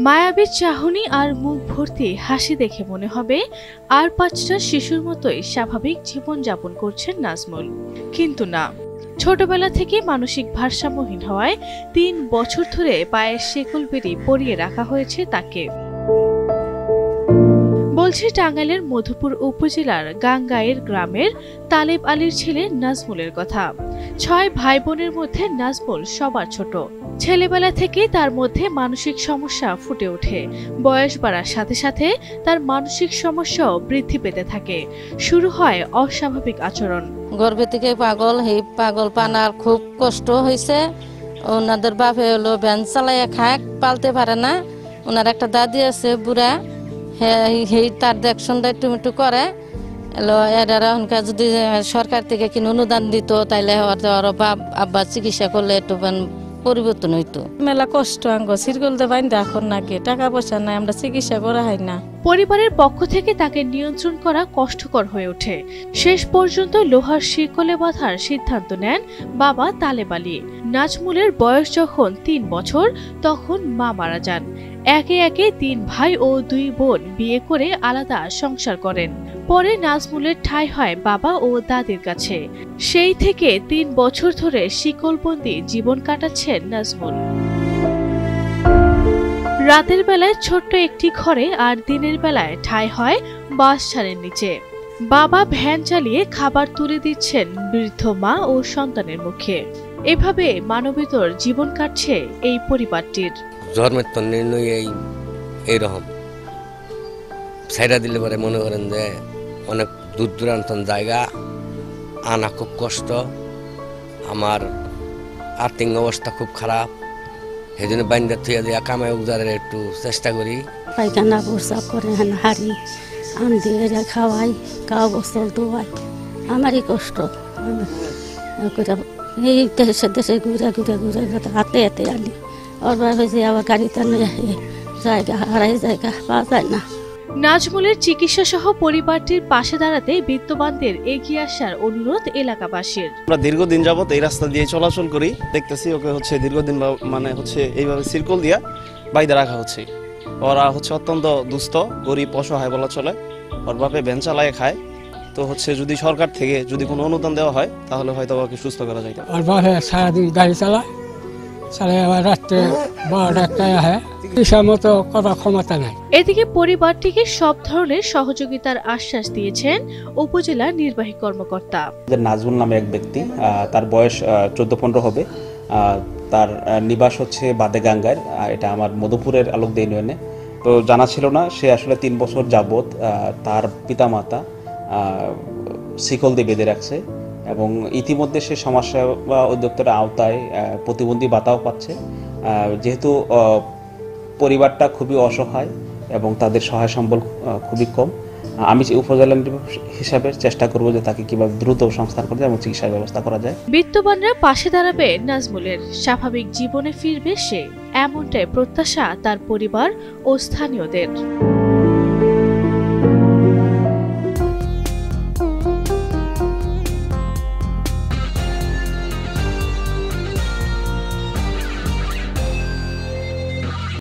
মায়াবী চাহনি আর মুখ ভর্তি হাসি দেখে মনে হবে আর 5টা শিশুর মতোই স্বাভাবিক জীবনযাপন করছেন নাজমুল, কিন্তু না। ছোটবেলা থেকে মানসিক ভারসাম্যহীন হওয়ায় 3 বছর ধরে পায়ের শেকল বেড়ি পরিয়ে রাখা হয়েছে তাকে। বলছে টাঙ্গাইলের মধুপুর উপজেলার গাঙ্গাইর গ্রামের তালেব আলীর ছেলে নাজমুলের কথা। 6 ভাই বোনের মধ্যে নাজমুল সবার ছোট। ছেলেবেলা থেকে তার মধ্যে মানসিক সমস্যা ফুটে ওঠে। বয়স বাড়ার সাথে সাথে তার মানসিক সমস্যাও বৃদ্ধি পেতে থাকে। শুরু হয় অস্বাভাবিক আচরণ। গর্ভে থেকে পাগল, এই পাগল পানার খুব কষ্ট হয়েছে। ওনাদের বাপে হলো ভ্যান চালাইয়া খায়, পালতে পারে না। ওনার একটা দাদি আছে বুড়া, তার দেখশন দায়িত্ব একটু করে। এরা যদি সরকার থেকে কিনে অনুদান দিত তাইলে আব্বা চিকিৎসা করলে একটু পরিবর্তন হইতো। মেলা কষ্ট আঙ্গ সিরগলতে বাইন্দা এখন নাকি টাকা পয়সা নাই, আমরা চিকিৎসা করা হয় না। পরিবারের পক্ষ থেকে তাকে নিয়ন্ত্রণ করা কষ্টকর হয়ে ওঠে। শেষ পর্যন্ত লোহার শিকলে বাঁধার সিদ্ধান্ত নেন বাবা তালেব আলী। নাজমুলের বয়স যখন 3 বছর তখন মা মারা যান। একে একে 3 ভাই ও 2 বোন বিয়ে করে আলাদা সংসার করেন। পরে নাজমুলের ঠাঁই হয় বাবা ও দাদির কাছে। সেই থেকে 3 বছর ধরে শিকলবন্দি জীবন কাটাচ্ছেন নাজমুল। রাতের বেলায় ছোট্ট একটি ঘরে আর দিনের বেলায় ঠাঁই হয় বাঁশঝাড়ের নিচে। বাবা ভ্যান চালিয়ে খাবার তুলে দিচ্ছেন বৃদ্ধ মা ও সন্তানের মুখে। এভাবে মানবেতর জীবন কাটছে এই পরিবারটির। জন্মের তো নির্ণয় এইরকম সাইডা দিলে পরে মনে করেন যে অনেক দূর দূরান্ত জায়গা আনা খুব কষ্ট। আমার আর্থিক অবস্থা খুব খারাপ, সেই জন্য বাইন্দা থুয়া দিয়া কামাই উজারের একটু চেষ্টা করি। পায়খানা প্রস্রাব করে হাড়ি আন দিয়ে খাওয়াই, কাউ গোসল ধোয়াই। আমারই কষ্ট। এই দেশে দেশে ঘুরে ঘুরে ঘুরে হাতে হাতে আনি। ওর হয়েছে আবার গাড়িতে জায়গা হারাই, জায়গা পাওয়া যায় না। নাজমুলের চিকিৎসা সহ পরিবারটির পাশে দাঁড়াতে বিত্তবানদের এগিয়ে আসার অনুরোধ এলাকাবাসীর। আমরা দীর্ঘদিন যাবত এই রাস্তা দিয়ে চলাচল করি, দেখতেছি ওকে দীর্ঘদিন এইভাবে সিরকল দিয়া বাইরে রাখা হচ্ছে। ওরা অত্যন্ত দুস্থ, গরিব, অসহায় বলা চলে। ওর বাপে ভ্যান চালায় খায়। তো যদি সরকার থেকে যদি কোনো অনুদান দেওয়া হয় তাহলে হয়তো ওকে সুস্থ করা যায়। ওর বাপে সারাদিন গাড়ি চালায়, আবার রাত্রে 12টায় আহে, মতো কথা ক্ষমতা নাই। এদিকে পরিবারটিকে সব ধরনের সহযোগিতার আশ্বাস দিয়েছেন উপজেলা নির্বাহী কর্মকর্তা। নাজমুল নামে এক ব্যক্তি, তার বয়স 14-15 হবে। তার নিবাস বাদে গাঙ্গার, এটা আমার মধুপুরের আলোকদী ইউনিয়নে। তো জানা ছিল না সে আসলে 3 বছর যাবত তার পিতামাতা শিকল দিয়ে বেঁধে রাখছে এবং ইতিমধ্যে সে সমাজসেবা অধিদপ্তরের আওতায় প্রতিবন্ধী ভাতাও পাচ্ছে। যেহেতু পরিবারটা খুবই অসহায় এবং তাদের সহায় সম্বল খুবই কম, আমি উপজেলা হিসাবে চেষ্টা করব যে তাকে কিভাবে দ্রুত সংস্থান করা যায় এবং চিকিৎসার ব্যবস্থা করা যায়। বিত্তবানরা পাশে দাঁড়াবে নাজমুলের, স্বাভাবিক জীবনে ফিরবে সে, এমনটাই প্রত্যাশা তার পরিবার ও স্থানীয়দের।